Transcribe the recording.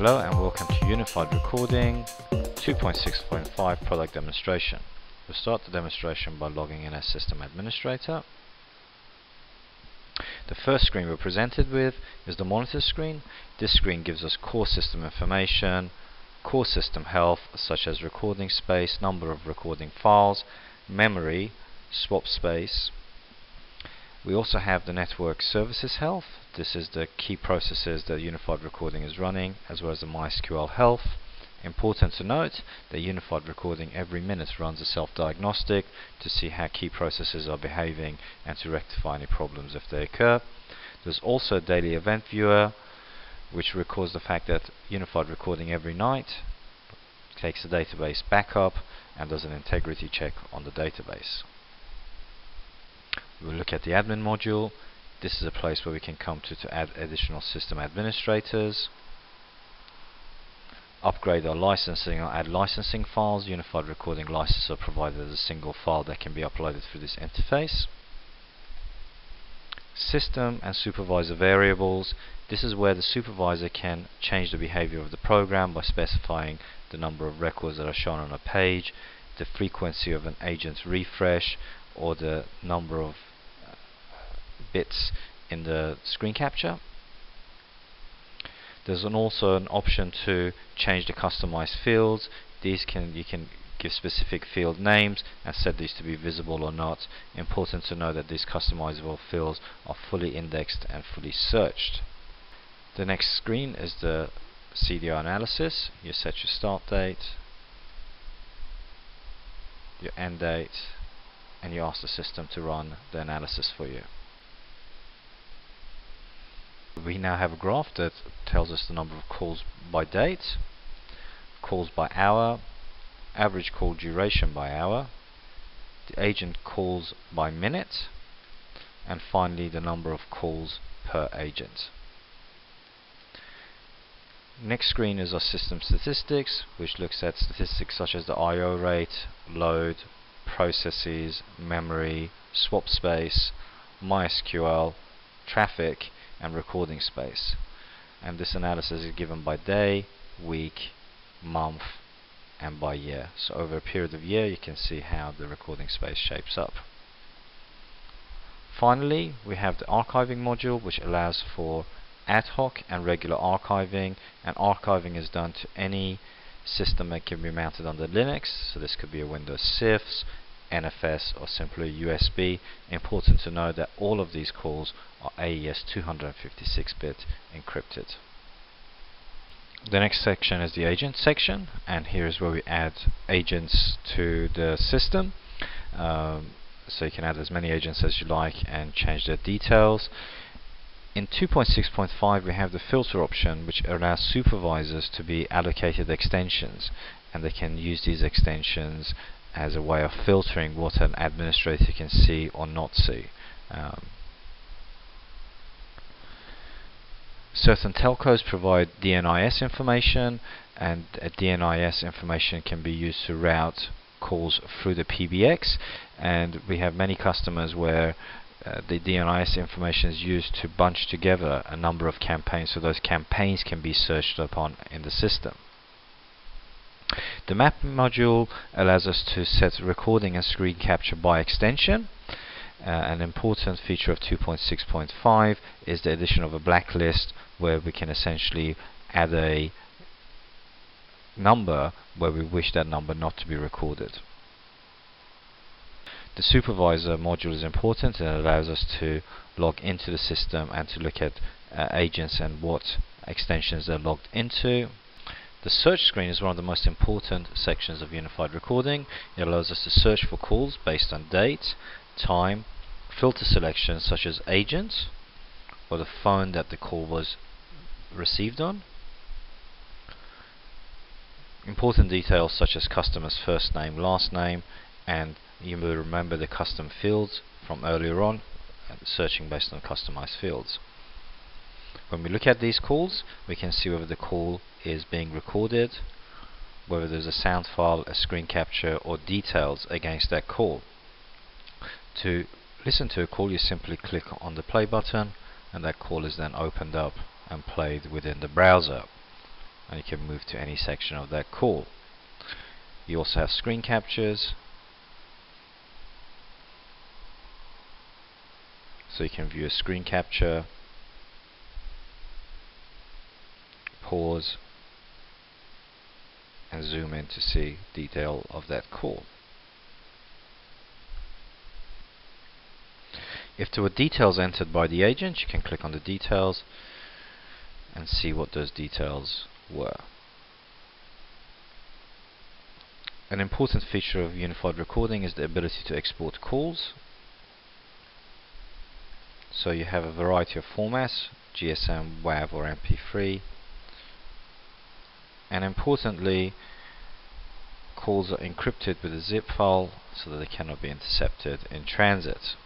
Hello and welcome to Unified Recording 2.6.5 product demonstration. We'll start the demonstration by logging in as system administrator. The first screen we're presented with is the monitor screen. This screen gives us core system information, core system health such as recording space, number of recording files, memory, swap space. We also have the network services health. This is the key processes that Unified Recording is running, as well as the MySQL health. Important to note that Unified Recording every minute runs a self-diagnostic to see how key processes are behaving and to rectify any problems if they occur. There's also a daily event viewer, which records the fact that Unified Recording every night takes a database backup and does an integrity check on the database. We'll look at the admin module. This is a place where we can come to add additional system administrators, upgrade our licensing or add licensing files. Unified Recording licenses are provided as a single file that can be uploaded through this interface. System and supervisor variables. This is where the supervisor can change the behavior of the program by specifying the number of records that are shown on a page, the frequency of an agent's refresh, or the number of bits in the screen capture. There's also an option to change the customized fields. You can give specific field names and set these to be visible or not. Important to know that these customizable fields are fully indexed and fully searched. The next screen is the CDR analysis. You set your start date, your end date, and you ask the system to run the analysis for you. We now have a graph that tells us the number of calls by date, calls by hour, average call duration by hour, the agent calls by minute, and finally the number of calls per agent. Next screen is our system statistics, which looks at statistics such as the I/O rate, load, processes, memory, swap space, MySQL, traffic, and recording space. And this analysis is given by day, week, month, and by year. So over a period of year you can see how the recording space shapes up. Finally, we have the archiving module, which allows for ad hoc and regular archiving, and archiving is done to any system that can be mounted under Linux. So this could be a Windows CIFS, NFS, or simply USB. Important to know that all of these calls are AES 256-bit encrypted. The next section is the agent section, and here is where we add agents to the system. So you can add as many agents as you like and change their details. In 2.6.5 we have the filter option, which allows supervisors to be allocated extensions, and they can use these extensions as a way of filtering what an administrator can see or not see. Certain telcos provide DNIS information, and DNIS information can be used to route calls through the PBX, and we have many customers where the DNIS information is used to bunch together a number of campaigns, so those campaigns can be searched upon in the system. The mapping module allows us to set recording and screen capture by extension. An important feature of 2.6.5 is the addition of a blacklist, where we can essentially add a number where we wish that number not to be recorded. The supervisor module is important, and it allows us to log into the system and to look at agents and what extensions they're logged into. The search screen is one of the most important sections of Unified Recording. It allows us to search for calls based on date, time, filter selections such as agents or the phone that the call was received on. Important details such as customer's first name, last name, and you will remember the custom fields from earlier on, searching based on customized fields. When we look at these calls, we can see whether the call is being recorded, whether there's a sound file, a screen capture, or details against that call. To listen to a call, you simply click on the play button, and that call is then opened up and played within the browser. and you can move to any section of that call. You also have screen captures, so you can view a screen capture, pause, and zoom in to see detail of that call. If there were details entered by the agent, you can click on the details and see what those details were. An important feature of unified recording is the ability to export calls. So you have a variety of formats: GSM, WAV or MP3. And importantly, calls are encrypted with a zip file so that they cannot be intercepted in transit.